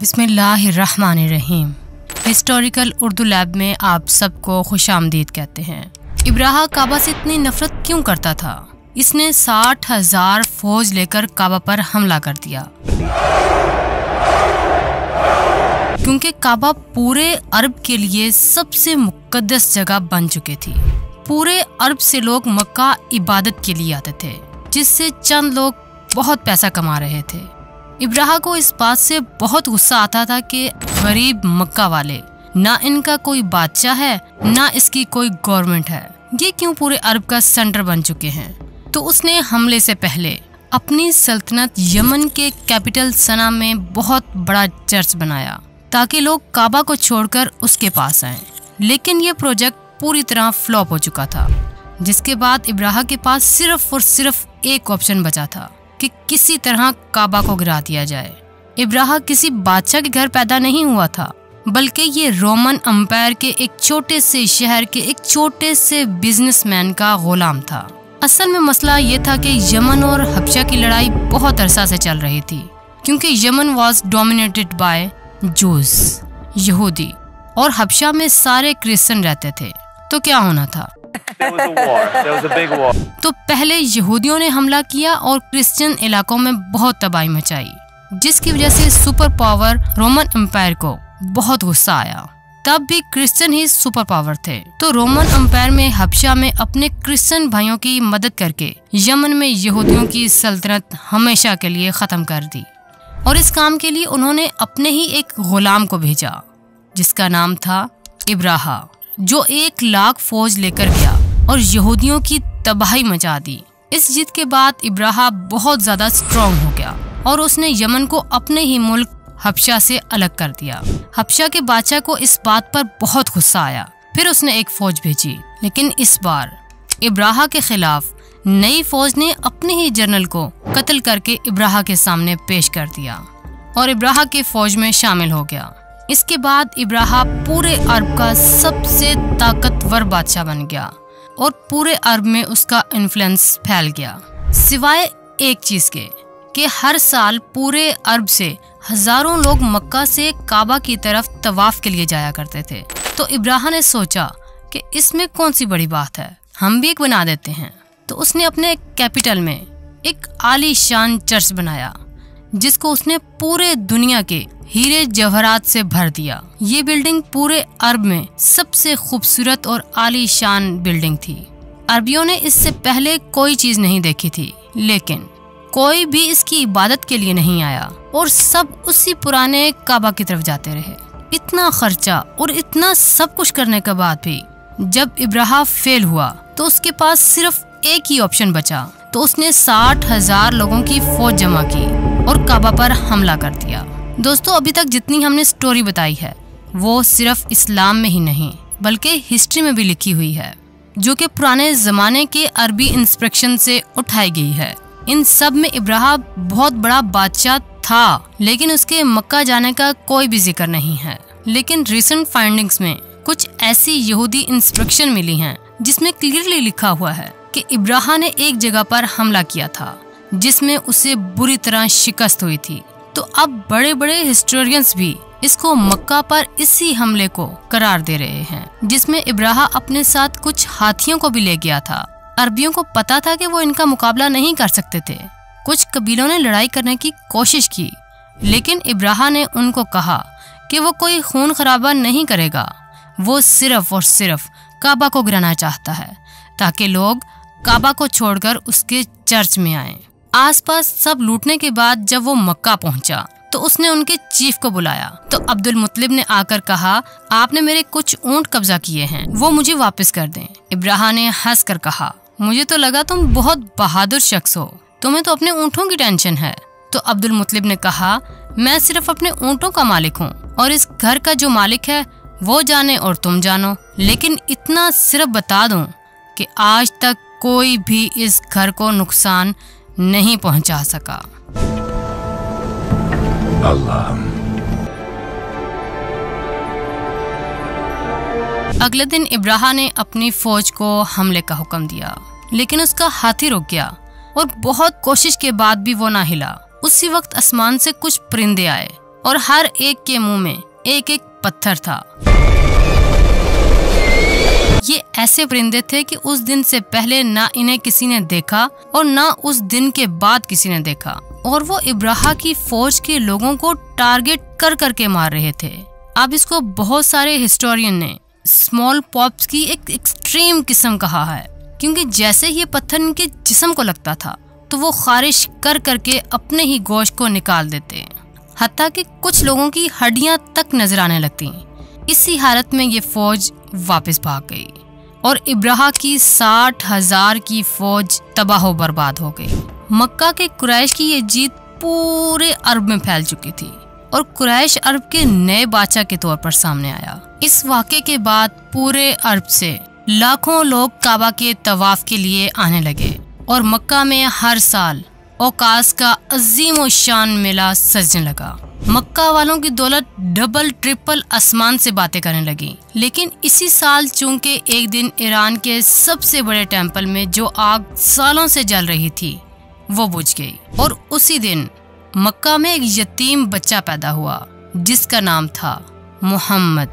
बिस्मिल्लाहिर्रहमानिर्रहीम। Historical Urdu lab में आप सबको खुशामदीद कहते हैं। इब्राहा काबा से इतनी नफरत क्यों करता था? इसने 60,000 फौज लेकर काबा पर हमला कर दिया, क्योंकि काबा पूरे अरब के लिए सबसे मुकद्दस जगह बन चुकी थी। पूरे अरब से लोग मक्का इबादत के लिए आते थे, जिससे चंद लोग बहुत पैसा कमा रहे थे। इब्राहा को इस बात से बहुत गुस्सा आता था कि गरीब मक्का वाले, ना इनका कोई बादशाह है ना इसकी कोई गवर्नमेंट है, ये क्यों पूरे अरब का सेंटर बन चुके हैं। तो उसने हमले से पहले अपनी सल्तनत यमन के कैपिटल सना में बहुत बड़ा चर्च बनाया ताकि लोग काबा को छोड़कर उसके पास आएं। लेकिन ये प्रोजेक्ट पूरी तरह फ्लॉप हो चुका था, जिसके बाद इब्राहा के पास सिर्फ और सिर्फ एक ऑप्शन बचा था कि किसी तरह काबा को गिरा दिया जाए। इब्राहा किसी बादशाह के घर पैदा नहीं हुआ था, बल्कि ये रोमन एम्पायर के एक छोटे से शहर के एक छोटे से बिजनेसमैन का गुलाम था। असल में मसला ये था कि यमन और हबशा की लड़ाई बहुत अरसा से चल रही थी, क्योंकि Yemen was dominated by juice, यहूदी, और हबशा में सारे क्रिश्चियन रहते थे। तो क्या होना था? तो पहले यहूदियों ने हमला किया और क्रिश्चियन इलाकों में बहुत तबाही मचाई, जिसकी वजह से सुपर पावर रोमन एम्पायर को बहुत गुस्सा आया। तब भी क्रिश्चियन ही सुपर पावर थे, तो रोमन एम्पायर में हबशा में अपने क्रिश्चियन भाइयों की मदद करके यमन में यहूदियों की सल्तनत हमेशा के लिए खत्म कर दी। और इस काम के लिए उन्होंने अपने ही एक गुलाम को भेजा, जिसका नाम था इब्राहा, जो 1,00,000 फौज लेकर गया और यहूदियों की तबाही मचा दी। इस जीत के बाद इब्राहा बहुत ज्यादा स्ट्रॉन्ग हो गया और उसने यमन को अपने ही मुल्क हबशा से अलग कर दिया। हबशा के बादशाह को इस बात पर बहुत गुस्सा आया। फिर उसने एक फौज भेजी, लेकिन इस बार इब्राहा के खिलाफ नई फौज ने अपने ही जनरल को कत्ल करके इब्राहा के सामने पेश कर दिया और इब्राहा के फौज में शामिल हो गया। इसके बाद इब्राहा पूरे अरब का सबसे ताकतवर बादशाह बन गया और पूरे अरब में उसका इन्फ्लुएंस फैल गया, सिवाय एक चीज के कि हर साल पूरे अरब से हजारों लोग मक्का से काबा की तरफ तवाफ के लिए जाया करते थे। तो इब्राहा ने सोचा कि इसमें कौन सी बड़ी बात है, हम भी एक बना देते हैं। तो उसने अपने कैपिटल में एक आलीशान चर्च बनाया, जिसको उसने पूरे दुनिया के हीरे जवाहरात से भर दिया। ये बिल्डिंग पूरे अरब में सबसे खूबसूरत और आलीशान बिल्डिंग थी। अरबियों ने इससे पहले कोई चीज नहीं देखी थी, लेकिन कोई भी इसकी इबादत के लिए नहीं आया और सब उसी पुराने काबा की तरफ जाते रहे। इतना खर्चा और इतना सब कुछ करने के बाद भी जब इब्राहा फेल हुआ तो उसके पास सिर्फ एक ही ऑप्शन बचा। तो उसने 60,000 लोगों की फौज जमा की और काबा पर हमला कर दिया। दोस्तों, अभी तक जितनी हमने स्टोरी बताई है वो सिर्फ इस्लाम में ही नहीं बल्कि हिस्ट्री में भी लिखी हुई है, जो कि पुराने जमाने के अरबी इंस्पेक्शन से उठाई गई है। इन सब में इब्राहा बहुत बड़ा बादशाह था, लेकिन उसके मक्का जाने का कोई भी जिक्र नहीं है। लेकिन रिसेंट फाइंडिंग्स में कुछ ऐसी यहूदी इंस्ट्रक्शन मिली हैं जिसमें क्लियरली लिखा हुआ है कि इब्राहा ने एक जगह पर हमला किया था जिसमें उसे बुरी तरह शिकस्त हुई थी। तो अब बड़े बड़े हिस्टोरियंस भी इसको मक्का पर इसी हमले को करार दे रहे हैं, जिसमें इब्राहा अपने साथ कुछ हाथियों को भी ले गया था। अरबियों को पता था कि वो इनका मुकाबला नहीं कर सकते थे। कुछ कबीलों ने लड़ाई करने की कोशिश की, लेकिन इब्राहा ने उनको कहा कि वो कोई खून खराबा नहीं करेगा, वो सिर्फ और सिर्फ काबा को गिराना चाहता है ताकि लोग काबा को छोड़कर उसके चर्च में आएं। आसपास सब लूटने के बाद जब वो मक्का पहुंचा तो उसने उनके चीफ को बुलाया। तो अब्दुल मुत्तलिब ने आकर कहा, आपने मेरे कुछ ऊंट कब्जा किए हैं, वो मुझे वापस कर दें। इब्राहा ने हंस कर कहा, मुझे तो लगा तुम बहुत बहादुर शख्स हो, तुम्हें तो अपने ऊँटों की टेंशन है। तो अब्दुल मुत्तलिब ने कहा, मैं सिर्फ अपने ऊँटों का मालिक हूँ और इस घर का जो मालिक है वो जाने और तुम जानो। लेकिन इतना सिर्फ बता दूं कि आज तक कोई भी इस घर को नुकसान नहीं पहुंचा सका। अल्लाह। अगले दिन इब्राहा ने अपनी फौज को हमले का हुक्म दिया, लेकिन उसका हाथी रुक गया और बहुत कोशिश के बाद भी वो ना हिला। उसी वक्त आसमान से कुछ परिंदे आए और हर एक के मुंह में एक एक पत्थर था। ये ऐसे परिंदे थे कि उस दिन से पहले ना इन्हें किसी ने देखा और ना उस दिन के बाद किसी ने देखा, और वो इब्राहा की फौज के लोगों को टारगेट कर करके मार रहे थे। अब इसको बहुत सारे हिस्टोरियन ने स्मॉल पॉक्स की एक एक्सट्रीम किस्म कहा है, क्योंकि जैसे ये पत्थर इनके जिस्म को लगता था तो वो खारिश कर करके अपने ही गोश्त को निकाल देते, हत्ता कि कुछ लोगों की हड्डियां तक नजर आने लगती। इसी हालत में ये फौज वापस भाग गई और इब्राहा की 60,000 की फौज तबाह बर्बाद हो गई। मक्का के कुरैश की ये जीत पूरे अरब में फैल चुकी थी और कुरैश अरब के नए बादशाह के तौर पर सामने आया। इस वाक़े के बाद पूरे अरब से लाखों लोग काबा के तवाफ के लिए आने लगे और मक्का में हर साल औकास का अजीम और शान मेला सजने लगा। मक्का वालों की दौलत डबल ट्रिपल आसमान से बातें करने लगी। लेकिन इसी साल चूंकि एक दिन ईरान के सबसे बड़े टेम्पल में जो आग सालों से जल रही थी वो बुझ गई, और उसी दिन मक्का में एक यतीम बच्चा पैदा हुआ जिसका नाम था मुहम्मद।